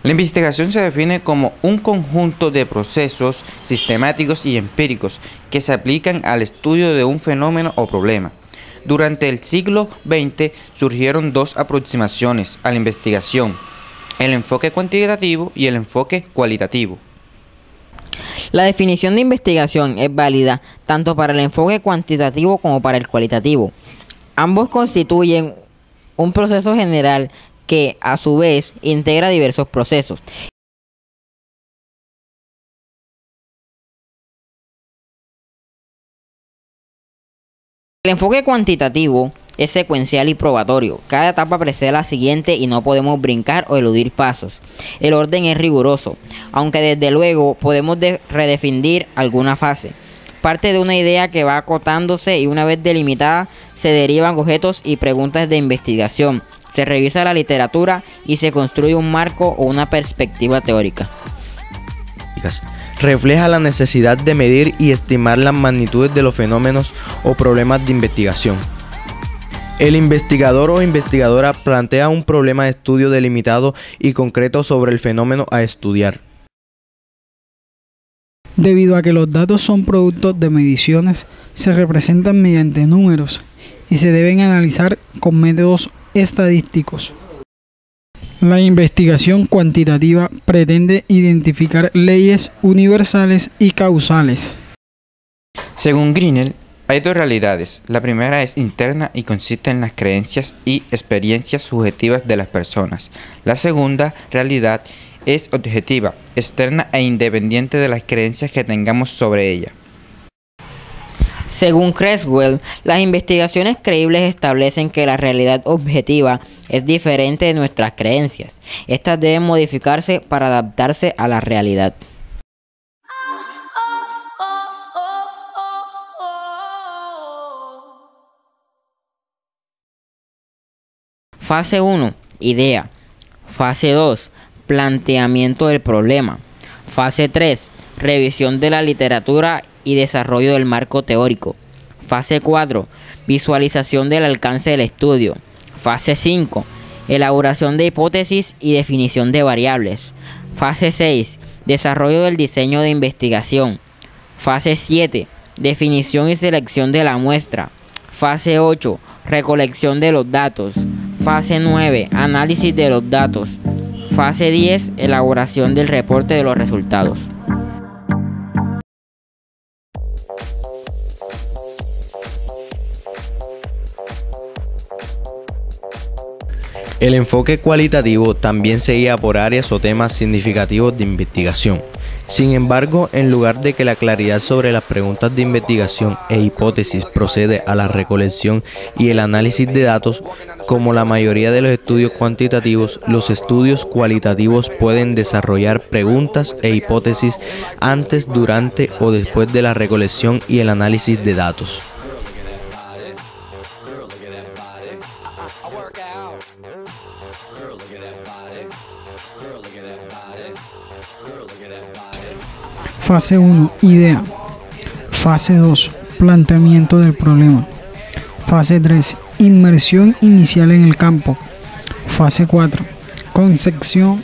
La investigación se define como un conjunto de procesos sistemáticos y empíricos que se aplican al estudio de un fenómeno o problema. Durante el siglo XX surgieron dos aproximaciones a la investigación: el enfoque cuantitativo y el enfoque cualitativo. La definición de investigación es válida tanto para el enfoque cuantitativo como para el cualitativo. Ambos constituyen un proceso general que, a su vez, integra diversos procesos. El enfoque cuantitativo es secuencial y probatorio. Cada etapa precede a la siguiente y no podemos brincar o eludir pasos. El orden es riguroso, aunque desde luego podemos redefinir alguna fase. Parte de una idea que va acotándose y una vez delimitada se derivan objetos y preguntas de investigación. Se revisa la literatura y se construye un marco o una perspectiva teórica. Refleja la necesidad de medir y estimar las magnitudes de los fenómenos o problemas de investigación. El investigador o investigadora plantea un problema de estudio delimitado y concreto sobre el fenómeno a estudiar. Debido a que los datos son productos de mediciones, se representan mediante números y se deben analizar con métodos estadísticos. La investigación cuantitativa pretende identificar leyes universales y causales. Según Grinnell, hay dos realidades. La primera es interna y consiste en las creencias y experiencias subjetivas de las personas. La segunda realidad es objetiva, externa e independiente de las creencias que tengamos sobre ella. Según Creswell, las investigaciones creíbles establecen que la realidad objetiva es diferente de nuestras creencias. Estas deben modificarse para adaptarse a la realidad. Fase 1. Idea. Fase 2. Planteamiento del problema. Fase 3. Revisión de la literatura y desarrollo del marco teórico. Fase 4. Visualización del alcance del estudio. Fase 5. Elaboración de hipótesis y definición de variables. Fase 6. Desarrollo del diseño de investigación. Fase 7. Definición y selección de la muestra. Fase 8. Recolección de los datos. Fase 9. Análisis de los datos. Fase 10. Elaboración del reporte de los resultados. El enfoque cualitativo también se guía por áreas o temas significativos de investigación. Sin embargo, en lugar de que la claridad sobre las preguntas de investigación e hipótesis procede a la recolección y el análisis de datos, como la mayoría de los estudios cuantitativos, los estudios cualitativos pueden desarrollar preguntas e hipótesis antes, durante o después de la recolección y el análisis de datos. Fase 1. Idea. Fase 2. Planteamiento del problema. Fase 3. Inmersión inicial en el campo. Fase 4. Concepción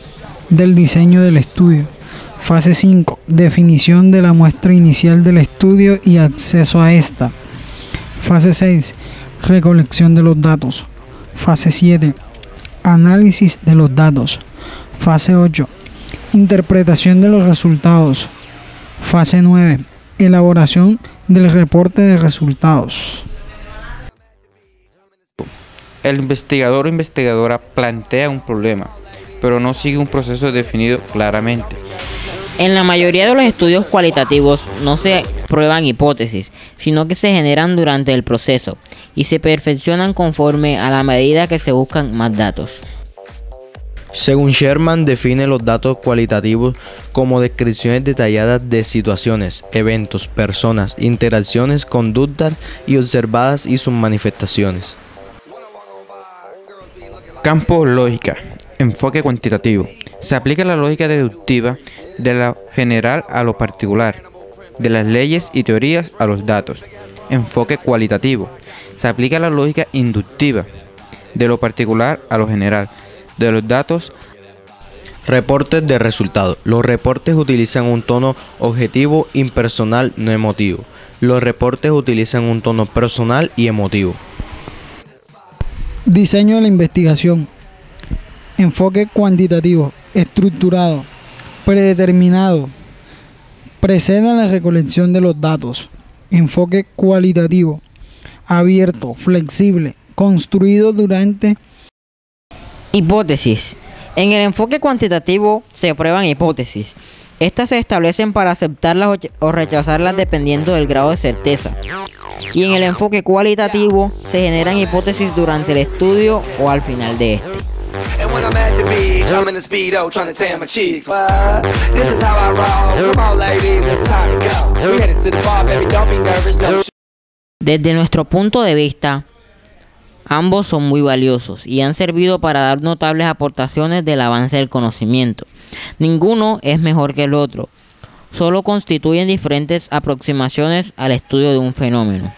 del diseño del estudio. Fase 5. Definición de la muestra inicial del estudio y acceso a esta. Fase 6. Recolección de los datos. Fase 7. Análisis de los datos. Fase 8. Interpretación de los resultados. Fase 9. Elaboración del reporte de resultados. El investigador o investigadora plantea un problema, pero no sigue un proceso definido claramente. En la mayoría de los estudios cualitativos no se prueban hipótesis, sino que se generan durante el proceso y se perfeccionan conforme a la medida que se buscan más datos. Según Sherman, define los datos cualitativos como descripciones detalladas de situaciones, eventos, personas, interacciones, conductas y observadas y sus manifestaciones. Campo lógica. Enfoque cuantitativo. Se aplica la lógica deductiva de lo general a lo particular, de las leyes y teorías a los datos. Enfoque cualitativo. Se aplica la lógica inductiva de lo particular a lo general, de los datos Reportes de resultados. Los reportes utilizan un tono objetivo, impersonal, no emotivo. Los reportes utilizan un tono personal y emotivo. Diseño de la investigación. Enfoque cuantitativo, estructurado, predeterminado. Precede a la recolección de los datos. Enfoque cualitativo, abierto, flexible, construido durante. Hipótesis. En el enfoque cuantitativo se prueban hipótesis. Estas se establecen para aceptarlas o rechazarlas dependiendo del grado de certeza. Y en el enfoque cualitativo se generan hipótesis durante el estudio o al final de este. Desde nuestro punto de vista, ambos son muy valiosos y han servido para dar notables aportaciones del avance del conocimiento. Ninguno es mejor que el otro, solo constituyen diferentes aproximaciones al estudio de un fenómeno.